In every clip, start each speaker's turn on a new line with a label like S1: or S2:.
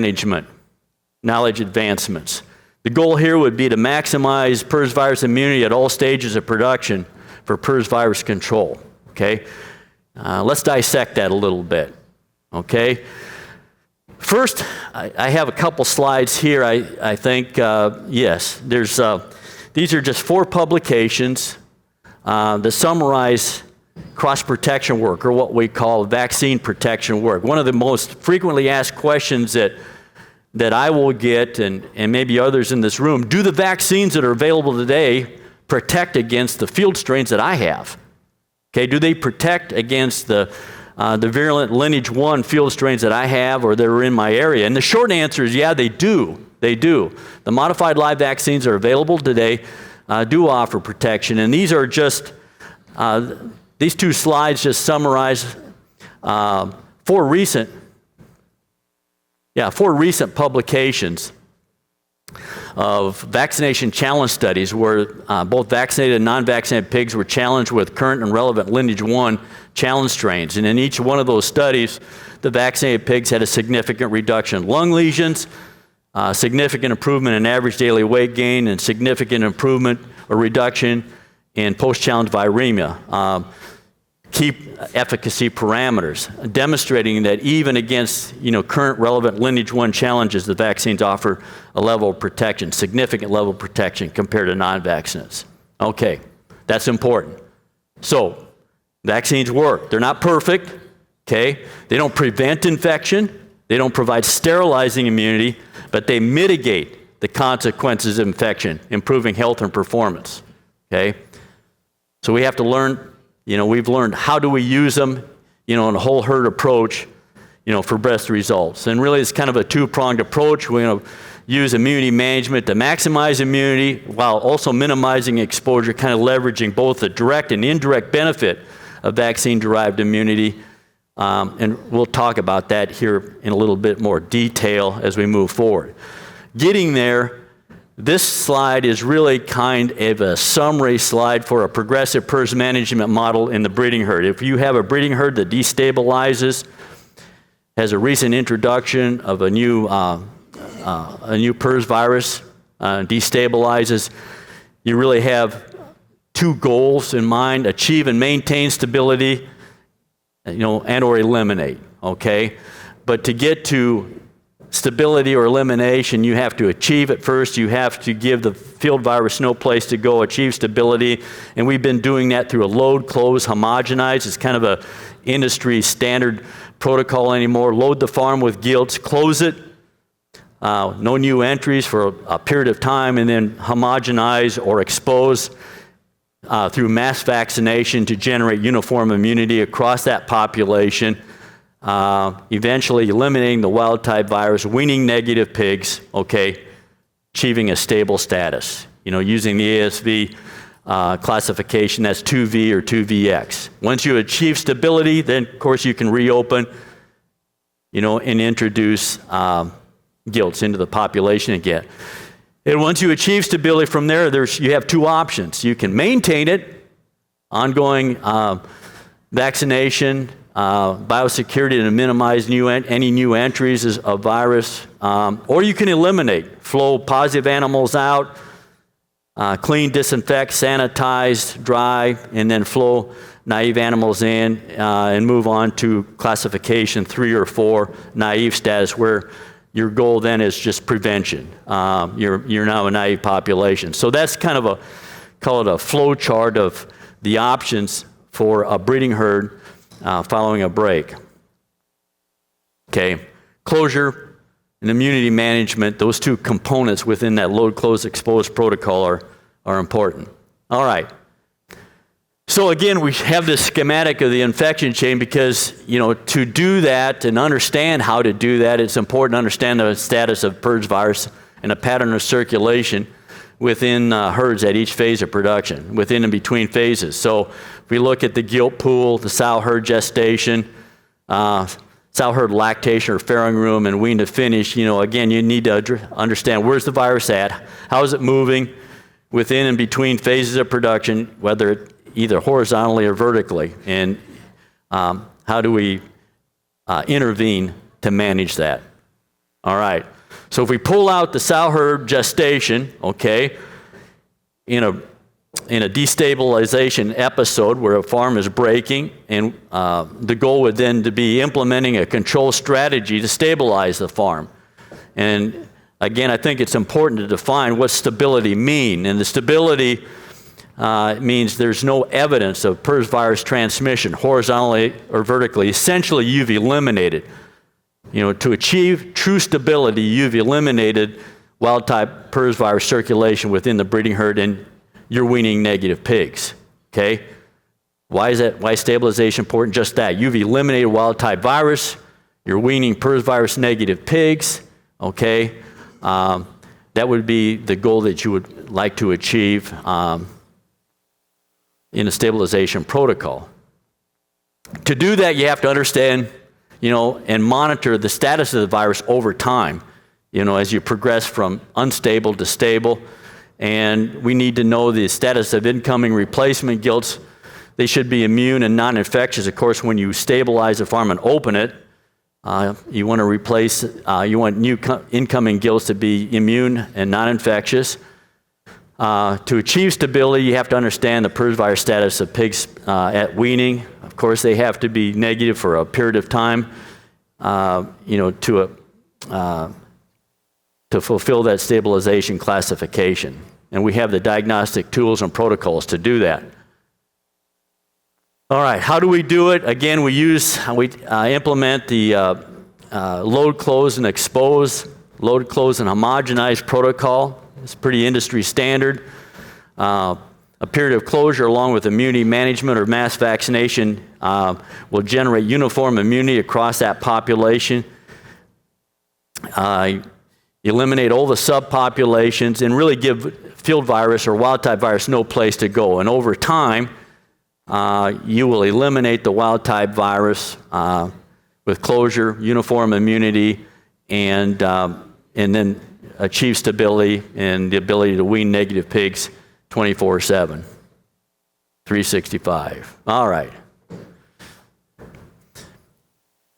S1: management, knowledge advancements. The goal here would be to maximize PRRS virus immunity at all stages of production for PRRS virus control, okay? Let's dissect that a little bit, okay? First, I have a couple slides here. I think, yes, these are just 4 publications that summarize cross-protection work, or what we call vaccine protection work. One of the most frequently asked questions that I will get, and maybe others in this room, do the vaccines that are available today protect against the field strains that I have? Okay, do they protect against the virulent lineage 1 field strains that I have or that are in my area? And the short answer is, yeah, they do. They do. The modified live vaccines are available today, do offer protection. And these are just, these 2 slides just summarize 4 recent publications of vaccination challenge studies where both vaccinated and non-vaccinated pigs were challenged with current and relevant lineage 1 challenge strains. And in each one of those studies, the vaccinated pigs had a significant reduction in lung lesions, significant improvement in average daily weight gain, and significant improvement or reduction in post-challenge viremia. Key efficacy parameters, demonstrating that even against current relevant lineage 1 challenges, the vaccines offer a level of protection, significant level of protection compared to non-vaccinates. Okay, that's important. So, vaccines work. They're not perfect, okay? They don't prevent infection. They don't provide sterilizing immunity, but they mitigate the consequences of infection, improving health and performance, okay? So we have to learn. We've learned how do we use them, in a whole herd approach, for best results. And really it's kind of a 2-pronged approach. We're going to use immunity management to maximize immunity while also minimizing exposure, kind of leveraging both the direct and indirect benefit of vaccine-derived immunity. And we'll talk about that here in a little bit more detail as we move forward. Getting there, this slide is really kind of a summary slide for a progressive PRRS management model in the breeding herd. If you have a breeding herd that destabilizes, has a recent introduction of a new PRRS virus, destabilizes, you really have 2 goals in mind: achieve and maintain stability, and or eliminate, okay? But to get to stability or elimination, you have to achieve it first. You have to give the field virus no place to go, achieve stability. And we've been doing that through a load, close, homogenize. It's kind of a industry standard protocol anymore. Load the farm with gilts, close it, no new entries for a period of time, and then homogenize or expose through mass vaccination to generate uniform immunity across that population. Eventually eliminating the wild-type virus, weaning negative pigs, okay, achieving a stable status. Using the ASV classification, that's 2V or 2VX. Once you achieve stability, then of course you can reopen, and introduce gilts into the population again. And once you achieve stability from there, you have 2 options. You can maintain it, ongoing vaccination, biosecurity to minimize any new entries of virus, or you can eliminate, flow positive animals out, clean, disinfect, sanitize, dry, and then flow naive animals in, and move on to classification 3 or 4, naive status, where your goal then is just prevention. You're now a naive population. So that's kind of call it a flow chart of the options for a breeding herd following a break. Okay, closure and immunity management, those 2 components within that load, close, expose protocol are important. All right. So again, we have this schematic of the infection chain because, to do that and understand how to do that, it's important to understand the status of PRRS virus and a pattern of circulation within herds at each phase of production, within and between phases. So if we look at the gilt pool, the sow herd gestation, sow herd lactation or farrowing room, and wean to finish, again, you need to understand where's the virus at, how is it moving within and between phases of production, whether either horizontally or vertically, and how do we intervene to manage that. All right. So if we pull out the sow herd gestation, okay, in a destabilization episode where a farm is breaking, and the goal would then to be implementing a control strategy to stabilize the farm. And again, I think it's important to define what stability mean. And the stability means there's no evidence of PRRS virus transmission horizontally or vertically. Essentially, you've eliminated. To achieve true stability, you've eliminated wild-type PRRS virus circulation within the breeding herd and you're weaning negative pigs, okay? Why is that? Why is stabilization important? Just that. You've eliminated wild-type virus. You're weaning PRRS virus negative pigs, okay? That would be the goal that you would like to achieve in a stabilization protocol. To do that, you have to understand, and monitor the status of the virus over time, as you progress from unstable to stable. And we need to know the status of incoming replacement gilts. They should be immune and non-infectious. Of course, when you stabilize a farm and open it, you want to replace, you want new incoming gilts to be immune and non-infectious. To achieve stability, you have to understand the PRRS virus status of pigs at weaning. Of course, they have to be negative for a period of time, to fulfill that stabilization classification. And we have the diagnostic tools and protocols to do that. All right, how do we do it? Again, we implement the load, close, and expose, load, close, and homogenize protocol. It's pretty industry standard. A period of closure along with immunity management or mass vaccination will generate uniform immunity across that population. Eliminate all the subpopulations and really give field virus or wild-type virus no place to go. And over time, you will eliminate the wild-type virus with closure, uniform immunity, and then achieve stability and the ability to wean negative pigs 24/7, 365. All right.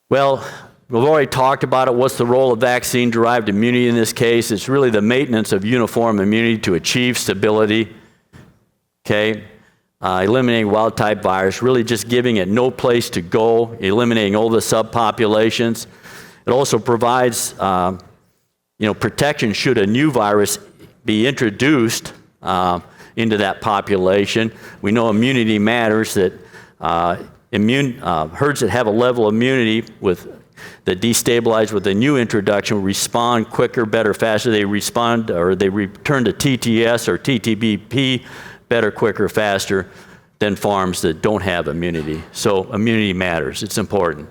S1: Well, we've already talked about it. What's the role of vaccine-derived immunity in this case? It's really the maintenance of uniform immunity to achieve stability. Okay? Eliminating wild-type virus, really just giving it no place to go, eliminating all the subpopulations. It also provides protection should a new virus be introduced into that population. We know immunity matters, that herds that have a level of immunity that destabilize with a new introduction respond quicker, better, faster. They respond or they return to TTS or TTBP better, quicker, faster than farms that don't have immunity. So immunity matters. It's important.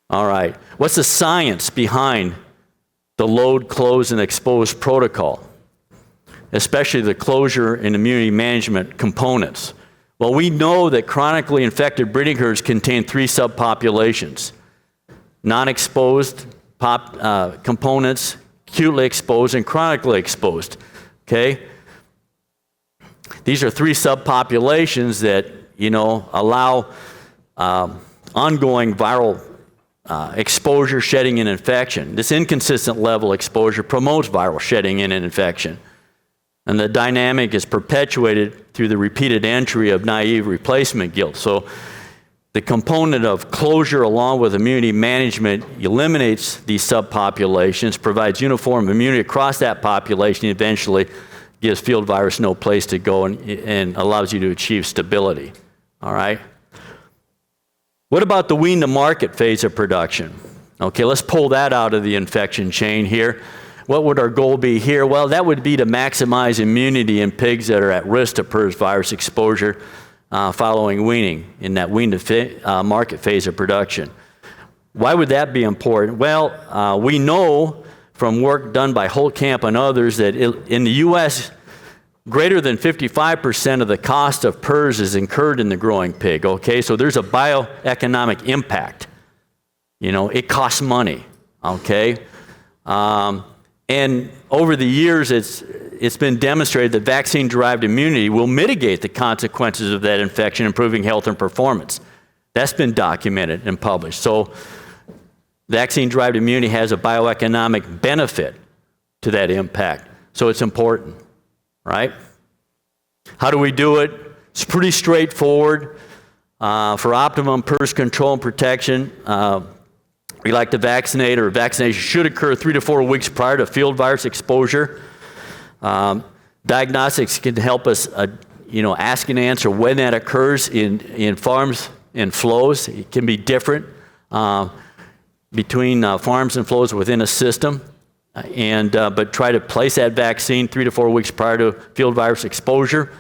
S1: All right. What's the science behind the load, close, and expose protocol, especially the closure and immunity management components? Well, we know that chronically infected breeding herds contain three subpopulations: non-exposed components, acutely exposed, and chronically exposed. Okay? These are three subpopulations that, allow ongoing viral exposure, shedding, and infection. This inconsistent level exposure promotes viral shedding and infection. And the dynamic is perpetuated through the repeated entry of naive replacement gilt. So the component of closure along with immunity management eliminates these subpopulations, provides uniform immunity across that population, and eventually gives field virus no place to go and allows you to achieve stability. All right? What about the wean to market phase of production? Okay, let's pull that out of the infection chain here. What would our goal be here? Well, that would be to maximize immunity in pigs that are at risk of PRRS virus exposure following weaning in that wean to market phase of production. Why would that be important? Well, we know from work done by Holtkamp and others that in the U.S., greater than 55% of the cost of PRRS is incurred in the growing pig, okay? So there's a bioeconomic impact. It costs money, okay? And over the years, it's been demonstrated that vaccine-derived immunity will mitigate the consequences of that infection, improving health and performance. That's been documented and published. So Vaccine-derived immunity has a bioeconomic benefit to that impact. So it's important, right? How do we do it? It's pretty straightforward. For optimum PRRS control and protection, we like to vaccinate, or vaccination should occur 3 to 4 weeks prior to field virus exposure. Diagnostics can help us, ask and answer when that occurs in farms and flows. It can be different between farms and flows within a system, but try to place that vaccine 3 to 4 weeks prior to field virus exposure.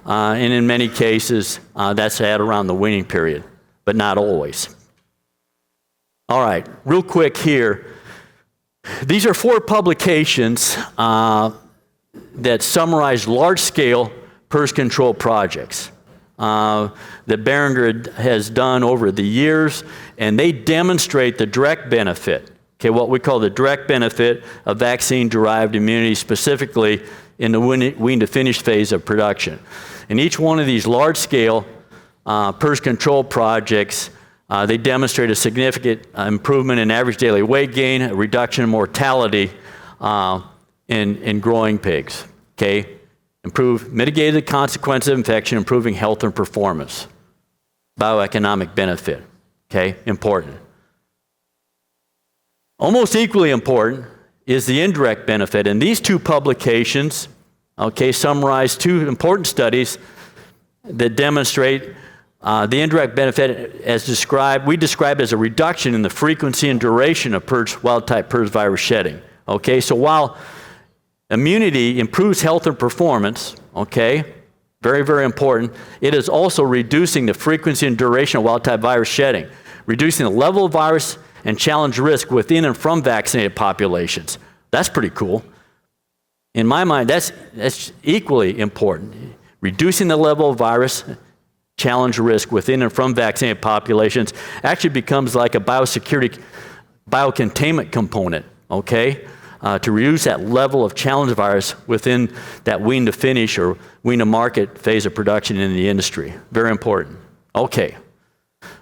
S1: And in many cases, that's at around the weaning period, but not always. All right, real quick here. These are 4 publications that summarize large-scale PRRS control projects that Behringer has done over the years, and they demonstrate the direct benefit, what we call the direct benefit of vaccine-derived immunity, specifically in the wean to finish phase of production. In each one of these large-scale PRRS control projects, they demonstrate a significant improvement in average daily weight gain, a reduction in mortality in growing pigs. Mitigated the consequences of infection, improving health and performance. Bioeconomic benefit, important. Almost equally important is the indirect benefit, and these 2 publications, summarize 2 important studies that demonstrate the indirect benefit as described. We describe as a reduction in the frequency and duration of wild-type PRRS virus shedding. So while immunity improves health and performance, very, very important, it is also reducing the frequency and duration of wild-type virus shedding, reducing the level of virus and challenge risk within and from vaccinated populations. That's pretty cool. In my mind, that's equally important. Reducing the level of virus challenge risk within and from vaccinated populations actually becomes like a biosecurity, biocontainment component, to reduce that level of challenge virus within that wean to finish or wean to market phase of production in the industry. Very important.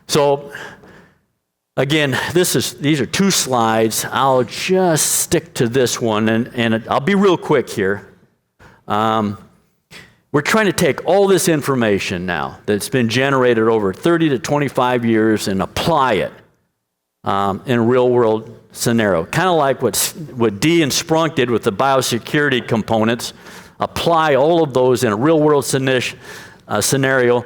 S1: So again, these are 2 slides. I'll just stick to this one, and I'll be real quick here. We're trying to take all this information now that's been generated over 30 to 25 years and apply it in a real-world scenario. Kind of like what Dee and Sprunk did with the biosecurity components. Apply all of those in a real-world scenario,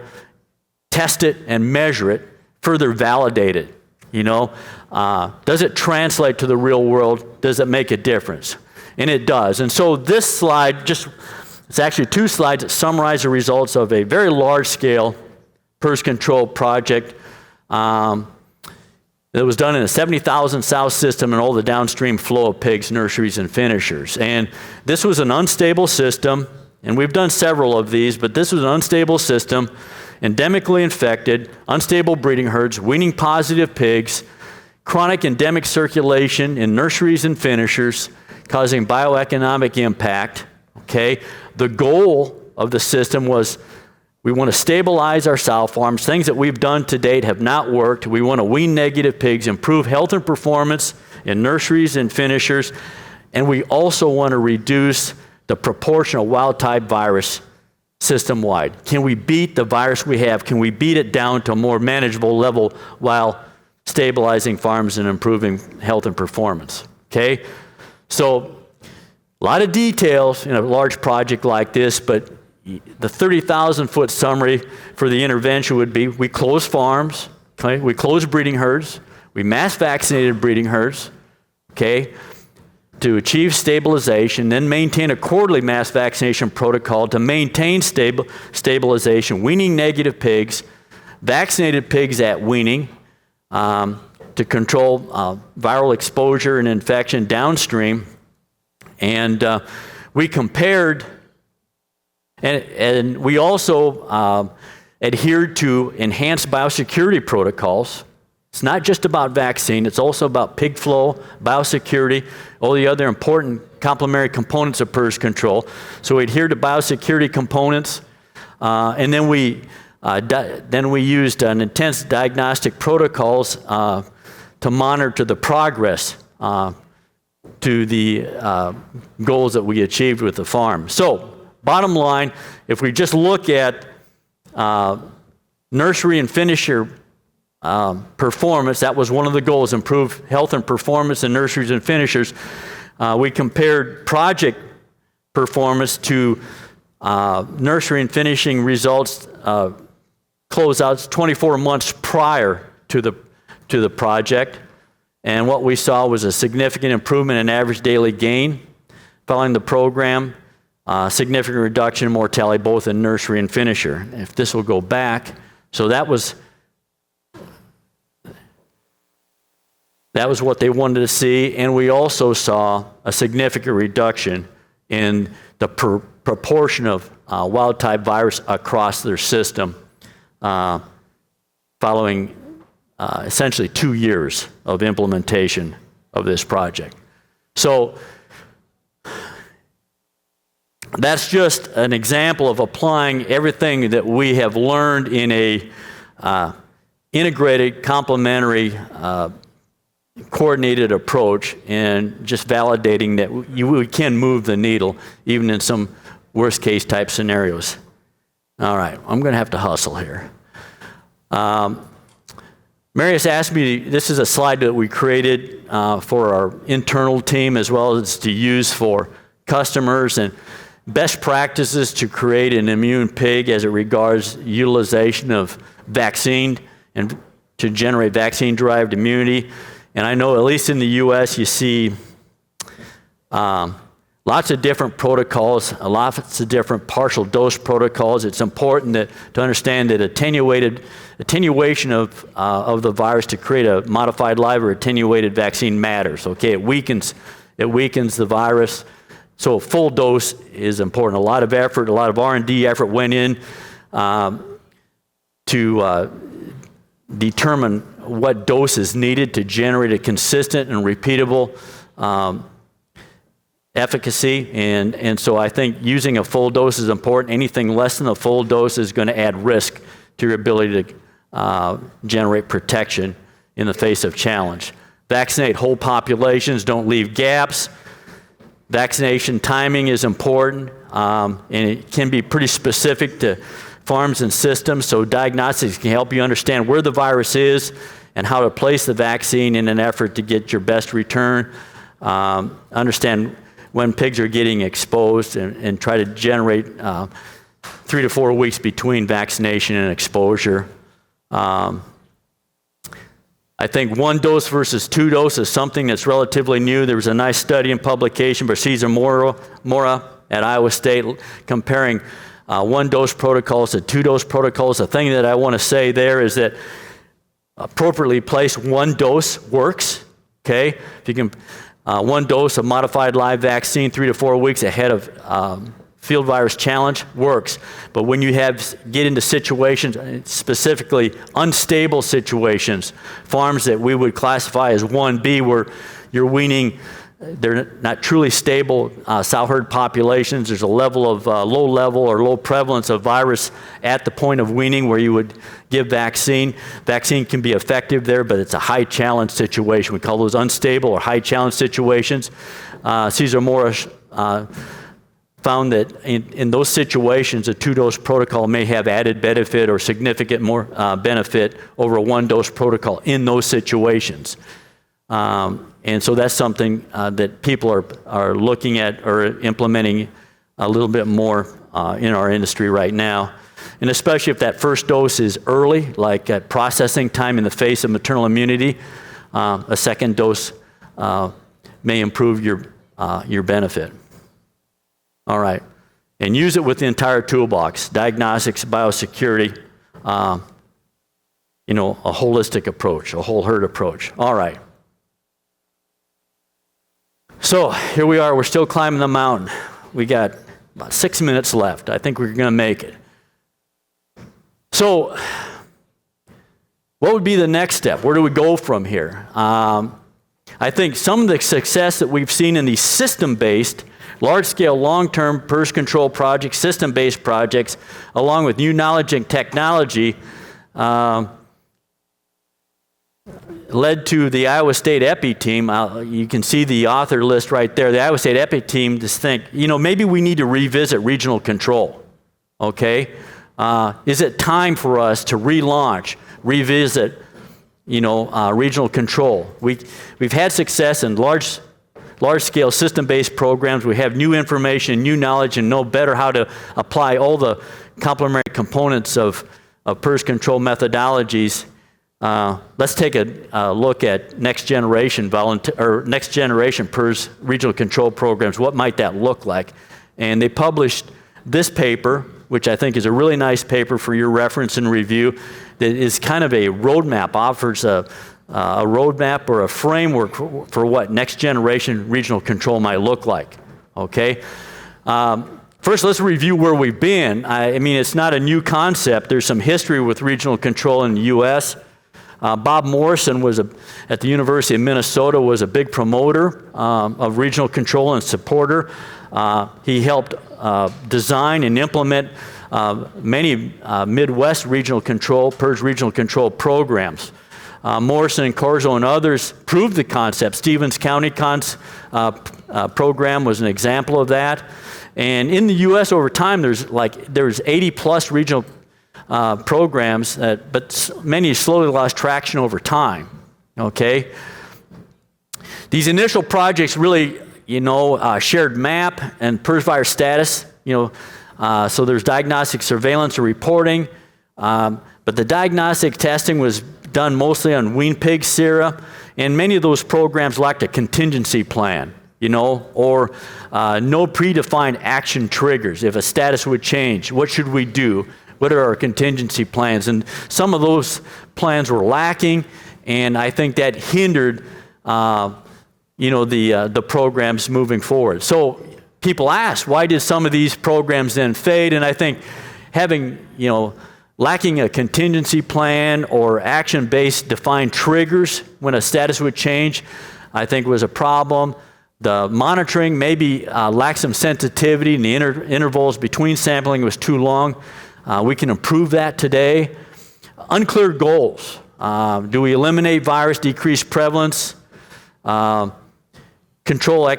S1: test it and measure it, further validate it. Does it translate to the real world? Does it make a difference? And it does. And so this slide, it's actually 2 slides that summarize the results of a very large-scale PRRS control project that was done in a 70,000 sow system and all the downstream flow of pigs, nurseries, and finishers. And this was an unstable system, and we've done several of these, but this was an unstable system, endemically infected, unstable breeding herds, weaning positive pigs, chronic endemic circulation in nurseries and finishers, causing bioeconomic impact. The goal of the system was we want to stabilize our sow farms. Things that we've done to date have not worked. We want to wean negative pigs, improve health and performance in nurseries and finishers, and we also want to reduce the proportion of wild-type virus system-wide. Can we beat the virus we have? Can we beat it down to a more manageable level while stabilizing farms and improving health and performance? So a lot of details in a large project like this, but the 30,000-foot summary for the intervention would be we close farms, we close breeding herds, we mass vaccinated breeding herds, to achieve stabilization, then maintain a quarterly mass vaccination protocol to maintain stabilization, weaning negative pigs, vaccinated pigs at weaning to control viral exposure and infection downstream. And we compared, and we also adhered to enhanced biosecurity protocols. It's not just about vaccine, it's also about pig flow, biosecurity, all the other important complementary components of PRRS control. So we adhered to biosecurity components, and then we used intense diagnostic protocols to monitor the progress to the goals that we achieved with the farm. So, bottom line, if we just look at nursery and finisher performance, that was one of the goals, improve health and performance in nurseries and finishers. We compared project performance to nursery and finishing results, closeouts 24 months prior to the project. And what we saw was a significant improvement in average daily gain following the program, significant reduction in mortality both in nursery and finisher. If this will go back, so that was what they wanted to see, and we also saw a significant reduction in the proportion of wild-type virus across their system following essentially 2 years of implementation of this project. So that's just an example of applying everything that we have learned in a integrated, complementary, coordinated approach, and just validating that we can move the needle even in some worst case type scenarios. All right, I'm going to have to hustle here. Marius asked me, this is a slide that we created for our internal team as well as to use for customers, and best practices to create an immune pig as it regards utilization of vaccine and to generate vaccine-derived immunity. And I know at least in the U.S. you see lots of different protocols, lots of different partial dose protocols. It's important to understand that attenuation of the virus to create a modified live or attenuated vaccine matters. Okay, it weakens the virus. So a full dose is important. A lot of effort, a lot of R&D effort went in to determine what dose is needed to generate a consistent and repeatable efficacy, and so I think using a full dose is important. Anything less than a full dose is going to add risk to your ability to generate protection in the face of challenge. Vaccinate whole populations, don't leave gaps. Vaccination timing is important, and it can be pretty specific to farms and systems, so diagnostics can help you understand where the virus is and how to place the vaccine in an effort to get your best return. Understand when pigs are getting exposed and try to generate 3 to 4 weeks between vaccination and exposure. I think 1 dose versus 2 doses is something that's relatively new. There was a nice study and publication by Cesar Mora at Iowa State comparing 1 dose protocols to 2 dose protocols. The thing that I want to say there is that appropriately placed 1 dose works. Okay, if you can 1 dose of modified live vaccine 3 to 4 weeks ahead of field virus challenge works. But when you get into situations, specifically unstable situations, farms that we would classify as 1B, where you're weaning, they're not truly stable sow herd populations. There's a level of low level or low prevalence of virus at the point of weaning where you would give vaccine. Vaccine can be effective there, but it's a high challenge situation. We call those unstable or high challenge situations. Cesar Mora found that in those situations, a 2-dose protocol may have added benefit or significant more benefit over a 1-dose protocol in those situations. And so that's something that people are looking at or implementing a little bit more in our industry right now. And especially if that first dose is early, like at processing time in the face of maternal immunity, a second dose may improve your benefit. All right. And use it with the entire toolbox, diagnostics, biosecurity, a holistic approach, a whole herd approach. All right. So here we are, we're still climbing the mountain. We got about 6 minutes left. I think we're going to make it. So what would be the next step? Where do we go from here? I think some of the success that we've seen in these system-based, large-scale, long-term PRRS control projects, system-based projects, along with new knowledge and technology, led to the Iowa State Epi team. You can see the author list right there. The Iowa State Epi team to think, maybe we need to revisit regional control, okay? Is it time for us to relaunch, revisit, regional control? We've had success in large-scale system-based programs. We have new information, new knowledge, and know better how to apply all the complementary components of PRRS control methodologies. Let's take a look at next generation PRRS regional control programs. What might that look like? And they published this paper, which I think is a really nice paper for your reference and review, that is kind of a roadmap, offers a roadmap or a framework for what next generation regional control might look like, okay? First, let's review where we've been. I mean, it's not a new concept. There's some history with regional control in the U.S. Bob Morrison at the University of Minnesota was a big promoter of regional control and supporter. He helped design and implement many Midwest regional control, PRRS regional control programs. Morrison and Corzo and others proved the concept. Stevens County program was an example of that. And in the U.S. over time, there's 80 plus regional programs, but many slowly lost traction over time, okay? These initial projects really, shared map and PRRS virus status, so there's diagnostic surveillance or reporting, but the diagnostic testing was done mostly on weaned pig sera, and many of those programs lacked a contingency plan, or no predefined action triggers. If a status would change, what should we do? What are our contingency plans? And some of those plans were lacking, and I think that hindered, the programs moving forward. So people ask, why did some of these programs then fade? And I think having, lacking a contingency plan or action-based defined triggers when a status would change, I think was a problem. The monitoring maybe lacked some sensitivity, and the intervals between sampling was too long. We can improve that today. Unclear goals. Do we eliminate virus, decrease prevalence, control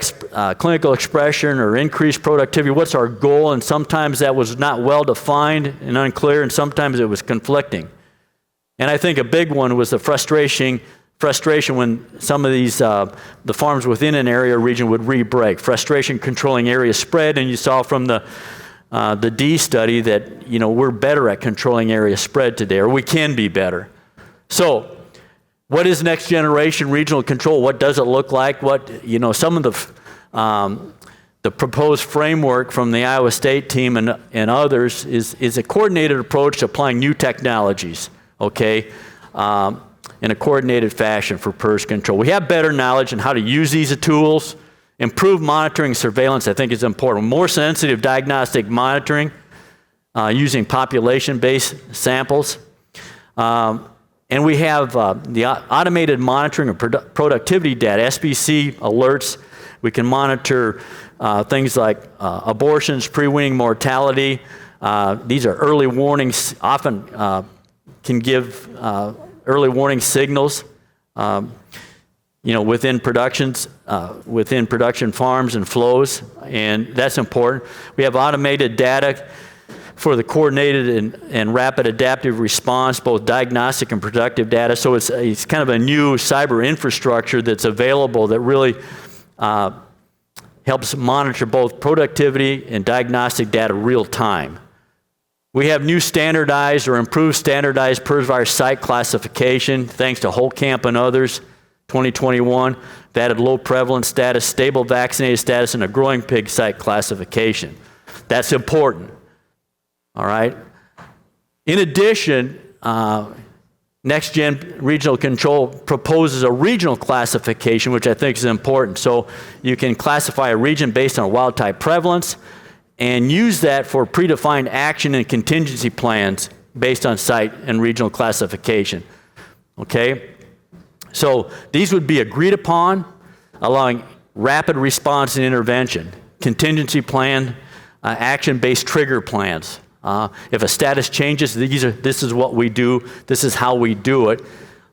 S1: clinical expression, or increase productivity? What's our goal? And sometimes that was not well defined and unclear, and sometimes it was conflicting. And I think a big one was the frustration when some of these, the farms within an area or region would re-break. Frustration controlling area spread, and you saw from the D study that, we're better at controlling area spread today, or we can be better. So, what is next generation regional control? What does it look like? Some of the proposed framework from the Iowa State team and others is a coordinated approach to applying new technologies, okay, in a coordinated fashion for PRRS control. We have better knowledge on how to use these tools. Improved monitoring surveillance, I think, is important. More sensitive diagnostic monitoring using population-based samples. And we have the automated monitoring of productivity data, SBC alerts. We can monitor things like abortions, pre-weaning mortality. These are early warnings, often can give early warning signals. Within production farms and flows, and that's important. We have automated data for the coordinated and rapid adaptive response, both diagnostic and productive data. So it's kind of a new cyber infrastructure that's available that really helps monitor both productivity and diagnostic data real time. We have new standardized or improved standardized PRRS virus site classification, thanks to Holtkamp and others. 2021, that added low prevalence status, stable vaccinated status, and a growing pig site classification. That's important, all right? In addition, Next Gen Regional Control proposes a regional classification, which I think is important. So you can classify a region based on wild type prevalence and use that for predefined action and contingency plans based on site and regional classification, okay? So these would be agreed upon, allowing rapid response and intervention, contingency plan, action-based trigger plans. If a status changes, this is what we do, this is how we do it.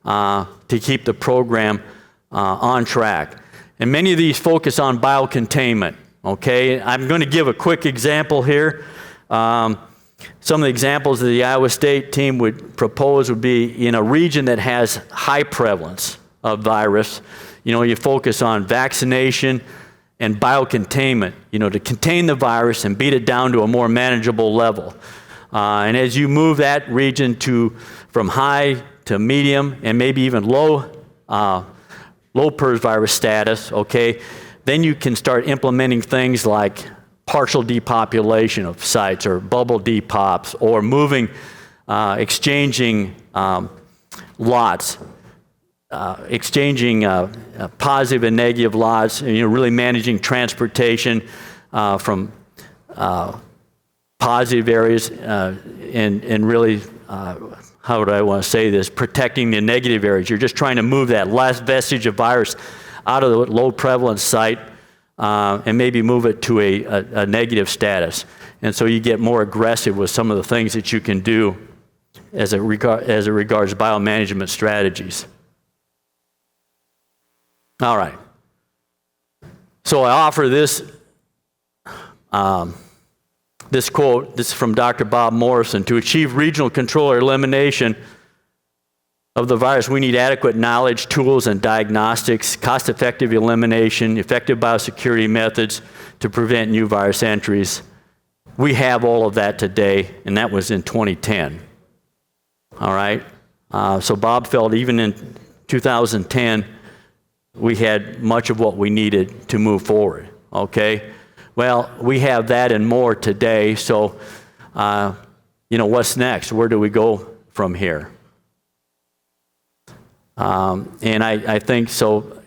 S1: to keep the program on track. And many of these focus on biocontainment, okay? I'm going to give a quick example here. Some of the examples that the Iowa State team would propose would be in a region that has high prevalence of virus. You focus on vaccination and biocontainment, to contain the virus and beat it down to a more manageable level. And as you move that region from high to medium and maybe even low PRRS virus status, okay, then you can start implementing things like partial depopulation of sites or bubble depops or exchanging lots, exchanging positive and negative lots, and, really managing transportation from positive areas and really, how would I want to say this, protecting the negative areas. You're just trying to move that last vestige of virus out of the low prevalence site and maybe move it to a negative status. And so you get more aggressive with some of the things that you can do as it regards biomanagement strategies. All right. So I offer this quote. This is from Dr. Bob Morrison. To achieve regional control or elimination of the virus, we need adequate knowledge, tools, and diagnostics, cost-effective elimination, effective biosecurity methods to prevent new virus entries. We have all of that today, and that was in 2010. All right? So Bob felt even in 2010, we had much of what we needed to move forward. Okay? Well, we have that and more today, so what's next? Where do we go from here? And I think so.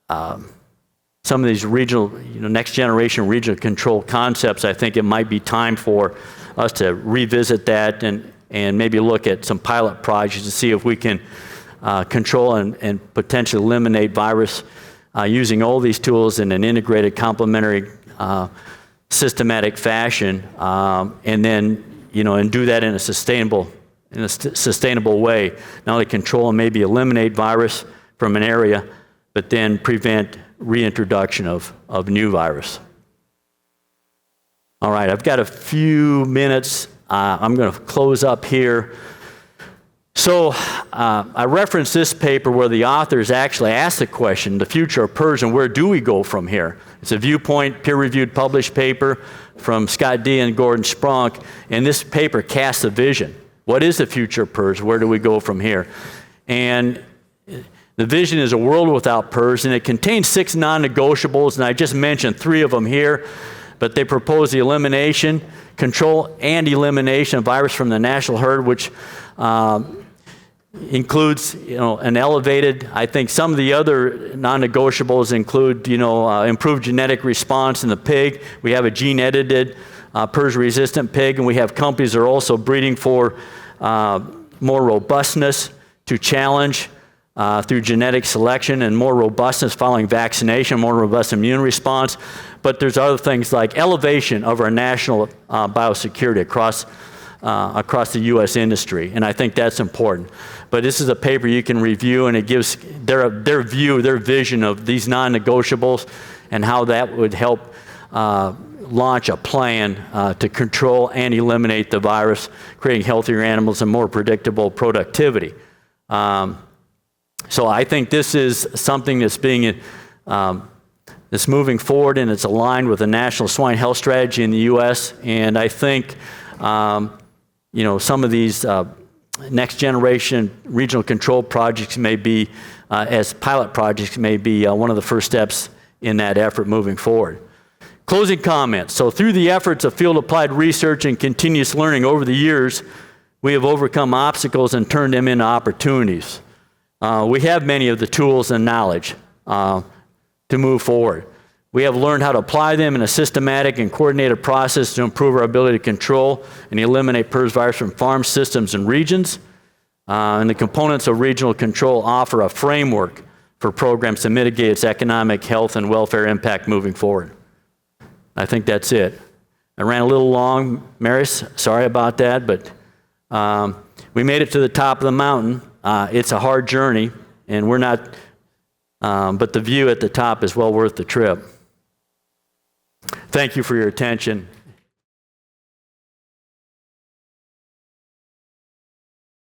S1: Some of these regional, next generation regional control concepts, I think it might be time for us to revisit that and maybe look at some pilot projects to see if we can control and potentially eliminate virus using all these tools in an integrated, complementary, systematic fashion, and then and do that in a sustainable way. Not only control and maybe eliminate virus from an area, but then prevent reintroduction of new virus. All right, I've got a few minutes. I'm going to close up here. So I referenced this paper where the authors actually asked the question, the future of PRRS, and where do we go from here? It's a Viewpoint, peer-reviewed, published paper from Scott D. and Gordon Sprunk, and this paper casts a vision. What is the future of PRRS? Where do we go from here? And the vision is a world without PRRS, and it contains 6 non-negotiables, and I just mentioned 3 of them here, but they propose the elimination, control, and elimination of virus from the national herd, which includes, an elevated, I think some of the other non-negotiables include, improved genetic response in the pig. We have a gene-edited PRRS-resistant pig, and we have companies that are also breeding for more robustness to challenge through genetic selection and more robustness following vaccination, more robust immune response. But there's other things like elevation of our national biosecurity across the U.S. industry, and I think that's important. But this is a paper you can review, and it gives their view, their vision of these non-negotiables and how that would help launch a plan to control and eliminate the virus, creating healthier animals and more predictable productivity. So I think this is something that's that's moving forward, and it's aligned with the National Swine Health Strategy in the U.S. And I think some of these next generation regional control projects may be, as pilot projects, may be one of the first steps in that effort moving forward. Closing comments. So through the efforts of field applied research and continuous learning over the years, we have overcome obstacles and turned them into opportunities. We have many of the tools and knowledge to move forward. We have learned how to apply them in a systematic and coordinated process to improve our ability to control and eliminate PRRS virus from farm systems and regions. And the components of regional control offer a framework for programs to mitigate its economic, health, and welfare impact moving forward. I think that's it. I ran a little long, Maris, sorry about that, but we made it to the top of the mountain. it's a hard journey, and we're not, but the view at the top is well worth the trip. Thank you for your attention.